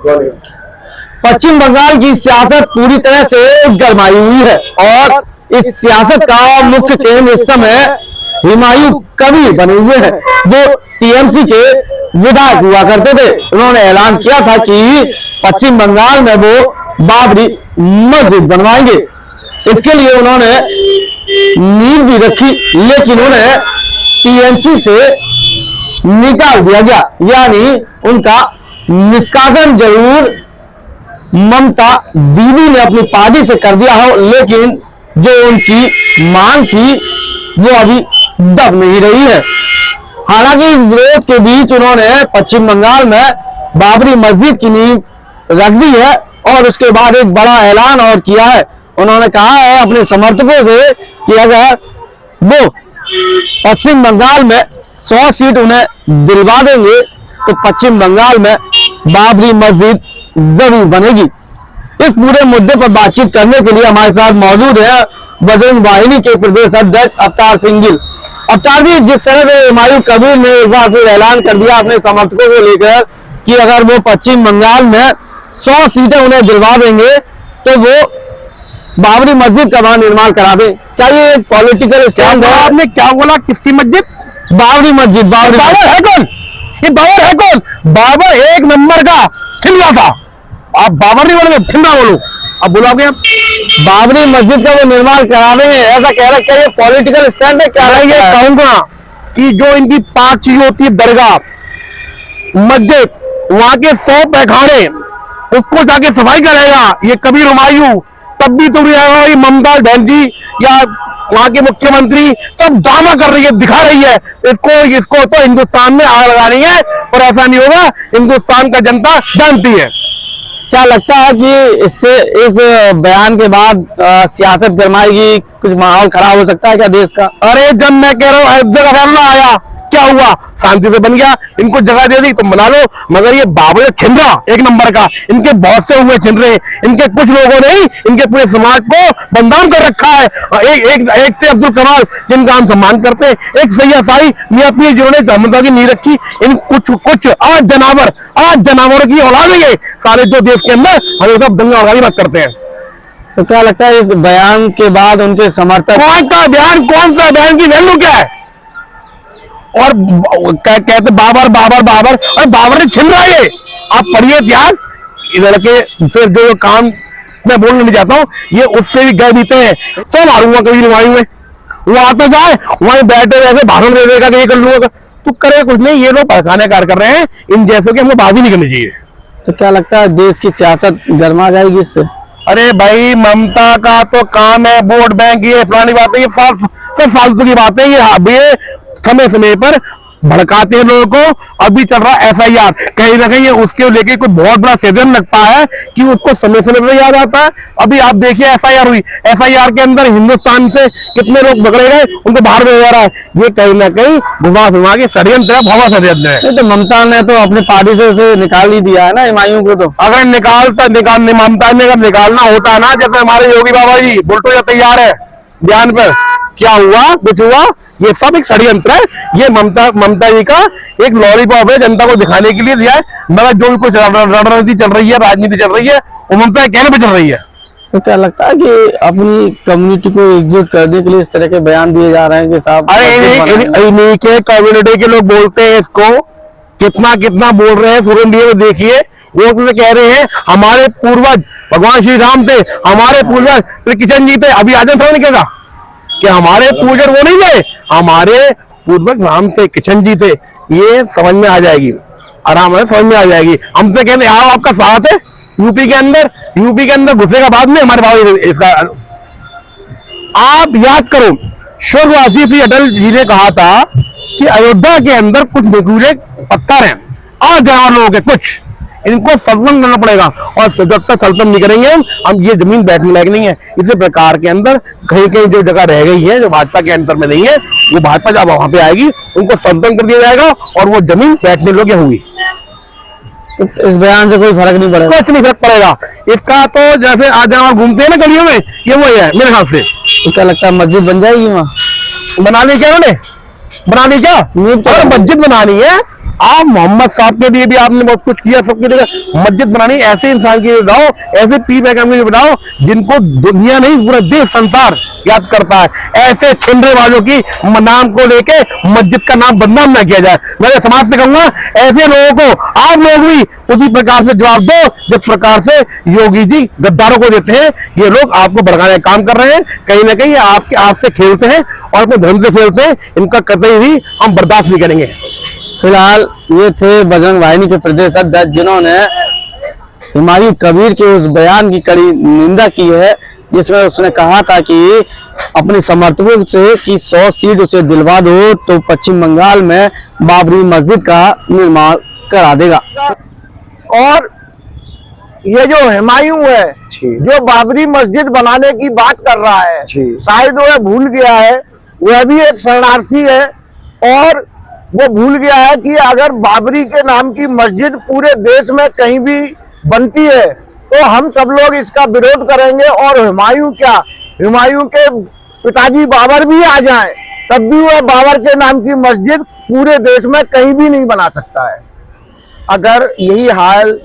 पश्चिम बंगाल की सियासत पूरी तरह से गरमाई हुई है और इस सियासत का मुख्य केंद्र इस समय हुमायूं कबीर बने हुए हैं, जो टीएमसी के विधायक हुआ करते थे। उन्होंने ऐलान किया था कि पश्चिम बंगाल में वो बाबरी मस्जिद बनवाएंगे। इसके लिए उन्होंने नींव भी रखी, लेकिन उन्हें टीएमसी से निकाल दिया गया, यानी उनका निष्कासन जरूर ममता दीदी ने अपनी पार्टी से कर दिया हो, लेकिन जो उनकी मांग थी वो अभी दब नहीं रही है। हालांकि इस विरोध के बीच उन्होंने पश्चिम बंगाल में बाबरी मस्जिद की नींव रख दी है और उसके बाद एक बड़ा ऐलान और किया है। उन्होंने कहा है अपने समर्थकों से कि अगर वो पश्चिम बंगाल में 100 सीट उन्हें दिलवा देंगे तो पश्चिम बंगाल में बाबरी मस्जिद जरूर बनेगी। इस पूरे मुद्दे पर बातचीत करने के लिए हमारे साथ मौजूद है बजरंग वाहिनी के प्रदेश अध्यक्ष अवतार सिंह गिल। अवतार जी, जिस तरह से हुमायूं कबीर ने एक बार फिर ऐलान कर दिया अपने समर्थकों को लेकर कि अगर वो पश्चिम बंगाल में 100 सीटें उन्हें दिलवा देंगे तो वो बाबरी मस्जिद का वहां निर्माण करा दें, क्या ये एक पॉलिटिकल स्टैंड है? आपने क्या बोला? किसकी मस्जिद? बाबरी मस्जिद। बाबर है कौन? ये बाबर है कौन? बाबर एक नंबर का छिंदा था। आप बाबर नहीं बोलोगे, छिंदा बोलो। अब बुलाओगे आप? बाबरी मस्जिद का वो निर्माण करा देंगे ऐसा कह रहा है, क्या ये पॉलिटिकल स्टैंड है? क्या ये कहूंगा कि जो इनकी 5 चीज होती है, दरगाह, मस्जिद, वहां के 100 पैखाने, उसको जाके सफाई करेगा ये कबीर हुमायूं, तब भी तो ये ममता बनर्जी या वहां के मुख्यमंत्री सब ड्रामा कर रही है, दिखा रही है। इसको तो हिंदुस्तान में आग लगानी है और ऐसा नहीं होगा। हिंदुस्तान का जनता जानती है। क्या लगता है कि इससे इस बयान के बाद सियासत गरमाएगी, कुछ माहौल खराब हो सकता है क्या देश का? अरे जब मैं कह रहा हूँ अयोध्या का फैसला आया, क्या हुआ? शांति से बन गया। इनको जगह दे दी तो बना लो, मगर ये बाबर छिंदरा एक नंबर का, इनके बहुत से हुए छिंदरे, इनके कुछ लोगों ने ही इनके पूरे समाज को बदनाम कर रखा है। एक थे अब्दुल कमाल, जिनका हम सम्मान करते हैं, एक सैयद साई मियां पीर, जिन्होंने जहमत की नहीं रखी। इन कुछ आज जानवरों की औलाद है सारे, जो देश के अंदर हमें सब दंगा औलादी बात करते हैं। तो क्या लगता है इस बयान के बाद उनके समर्थक? कौन सा बयान की वैल्यू क्या है? और कहते बाबर और बाबर ने छिन रहा है। आप पढ़िए इतिहास, इधर के से जो काम मैं बोलने नहीं चाहता हूँ, ये उससे भी गए बीते हैं। सब हारूंगा कभी हुमायूं में, वो आता जाए वहीं बैठे वैसे भाषण दे देगा कि ये कर लूंगा, तो करे कुछ नहीं। ये लोग पहचाने कार्य कर रहे हैं, इन जैसे कि हमको बात ही नहीं करनी चाहिए। तो क्या लगता है देश की सियासत गरमा जाएगी इससे? अरे भाई, ममता का तो काम है वोट बैंक, ये फलानी बातें, ये सब फालतू की बातें। ये समय समय पर भड़काते हैं लोगों को। अभी चल रहा एसआईआर, कहीं ना कहीं उसके लेके कोई बहुत बड़ा षड्यंत्र लगता है कि उसको समय समय पर याद आता है। अभी आप देखिए एसआईआर हुई, एसआईआर के अंदर हिंदुस्तान से कितने लोग पकड़े गए, उनको बाहर भेजा रहा है। ये कहीं ना कहीं घुमा के षड्यंत्र है, भवा षड्यंत्र है। तो ममता ने तो अपनी पार्टी से निकाल ही दिया है ना हुमायूं को। तो अगर ममता ने अगर निकालना होता है ना, जैसे हमारे योगी बाबा जी बुलटो तैयार है बयान पर, क्या हुआ कुछ हुआ? ये सब एक षड्यंत्र है। ये ममता जी का एक लॉलीपॉप है, जनता को दिखाने के लिए दिया है। मगर जो भी कुछ रणनीति चल रही है, राजनीति चल रही है, वो ममता के कहने पे चल रही है। तो क्या लगता है कि अपनी कम्युनिटी को एकजुट करने के लिए इस तरह के बयान दिए जा रहे हैं कि साहब? अरे इन्हीं के कम्युनिटी के लोग बोलते हैं इसको, कितना बोल रहे हैं। सोशल मीडिया में देखिए, वो तो कह रहे हैं हमारे पूर्वज भगवान श्री राम थे, हमारे पूर्वज श्री किशन जी थे। अभी आजम साहब ने कहा कि हमारे पूर्वज वो नहीं थे, हमारे पूर्वज राम थे, किशन जी थे। ये समझ में आ जाएगी, आराम से समझ में आ जाएगी। हम तो कहते हैं यहाँ आपका स्वागत है यूपी के अंदर घुसेगा बाद में हमारे बाबू इसका। आप याद करो, स्वर्गवासी श्री अटल जी ने कहा था कि अयोध्या के अंदर कुछ नुकीले पत्थर हैं और जानवरों के, कुछ इनको संतुलन करना पड़ेगा। और जब तक संतुलन नहीं करेंगे हम ये जमीन बैठने लायक नहीं है। इसी प्रकार के अंदर कहीं जो जगह रह गई है, जो भाजपा के अंतर में नहीं है, वो भाजपा जब वहां पे आएगी उनको संतुलन कर दिया जाएगा और वो जमीन बैठने योग्य होगी। तो इस बयान से कोई फर्क नहीं पड़ेगा? कुछ नहीं फर्क पड़ेगा इसका। तो जैसे आज जहाँ घूमते हैं ना गलियों में, ये वही है मेरे ख्याल से। तो क्या लगता है मस्जिद बन जाएगी वहाँ? बना ली क्या उन्होंने? बना ली क्या? अगर मस्जिद बनानी है आप मोहम्मद साहब के लिए भी आपने बहुत कुछ किया, सबके लिए मस्जिद बनानी, ऐसे इंसान के लिए बनाओ, ऐसे पीर पैगंबर के लिए बनाओ जिनको दुनिया नहीं पूरा देश संसार याद करता है। ऐसे छिंदरे वालों की नाम को लेके मस्जिद का नाम बदनाम ना किया जाए। मैं समाज से कहूंगा ऐसे लोगों को आप लोग भी उसी प्रकार से जवाब दो जिस प्रकार से योगी जी गद्दारों को देते हैं। ये लोग आपको भड़काने का काम कर रहे हैं, कहीं ना कहीं आपके आपसे खेलते हैं और अपने धर्म से खेलते हैं। इनका कतई भी हम बर्दाश्त नहीं करेंगे। फिलहाल ये थे बजरंग वाहिनी के प्रदेश अध्यक्ष जिन्होंने हुमायूं कबीर के उस बयान की कड़ी निंदा की है जिसमें उसने कहा था कि अपने समर्थकों से कि 100 सीट उसे दिलवा दो तो पश्चिम बंगाल में बाबरी मस्जिद का निर्माण करा देगा। और ये जो हुमायूं है जो बाबरी मस्जिद बनाने की बात कर रहा है, शायद वह भूल गया है, वह भी एक शरणार्थी है और वो भूल गया है कि अगर बाबरी के नाम की मस्जिद पूरे देश में कहीं भी बनती है तो हम सब लोग इसका विरोध करेंगे। और हुमायूं क्या, हुमायूं के पिताजी बाबर भी आ जाएं तब भी वह बाबर के नाम की मस्जिद पूरे देश में कहीं भी नहीं बना सकता है। अगर यही हाल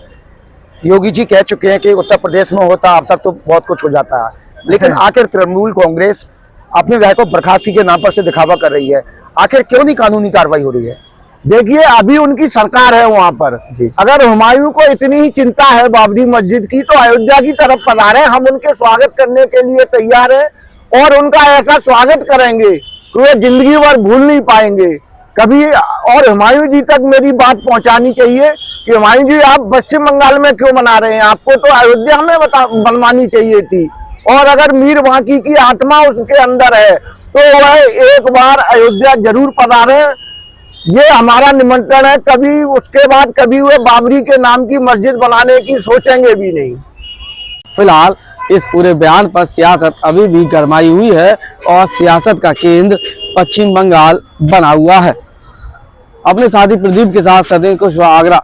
योगी जी कह चुके हैं कि उत्तर प्रदेश में होता अब तक तो बहुत कुछ हो जाता है, लेकिन आखिर तृणमूल कांग्रेस अपने विधायकों को बर्खास्ती के नाम पर से दिखावा कर रही है। आखिर क्यों नहीं कानूनी कार्रवाई हो रही है? देखिए अभी उनकी सरकार है वहां पर, अगर हुमायूं को इतनी ही चिंता है बाबरी मस्जिद की तो अयोध्या की तरफ पधारे, हम उनके स्वागत करने के लिए तैयार हैं और उनका ऐसा स्वागत करेंगे कि वे जिंदगी भर भूल नहीं पाएंगे कभी। और हुमायूं जी तक मेरी बात पहुंचानी चाहिए कि हुमायूं जी आप पश्चिम बंगाल में क्यों मना रहे हैं, आपको तो अयोध्या में बनवानी चाहिए थी। और अगर मीर बांकी की आत्मा उसके अंदर है तो वह एक बार अयोध्या जरूर पधारे, ये हमारा निमंत्रण है। कभी उसके बाद कभी वे बाबरी के नाम की मस्जिद बनाने की सोचेंगे भी नहीं। फिलहाल इस पूरे बयान पर सियासत अभी भी गरमाई हुई है और सियासत का केंद्र पश्चिम बंगाल बना हुआ है। अपने साथी प्रदीप के साथ सदैव कुशवाहा, आगरा।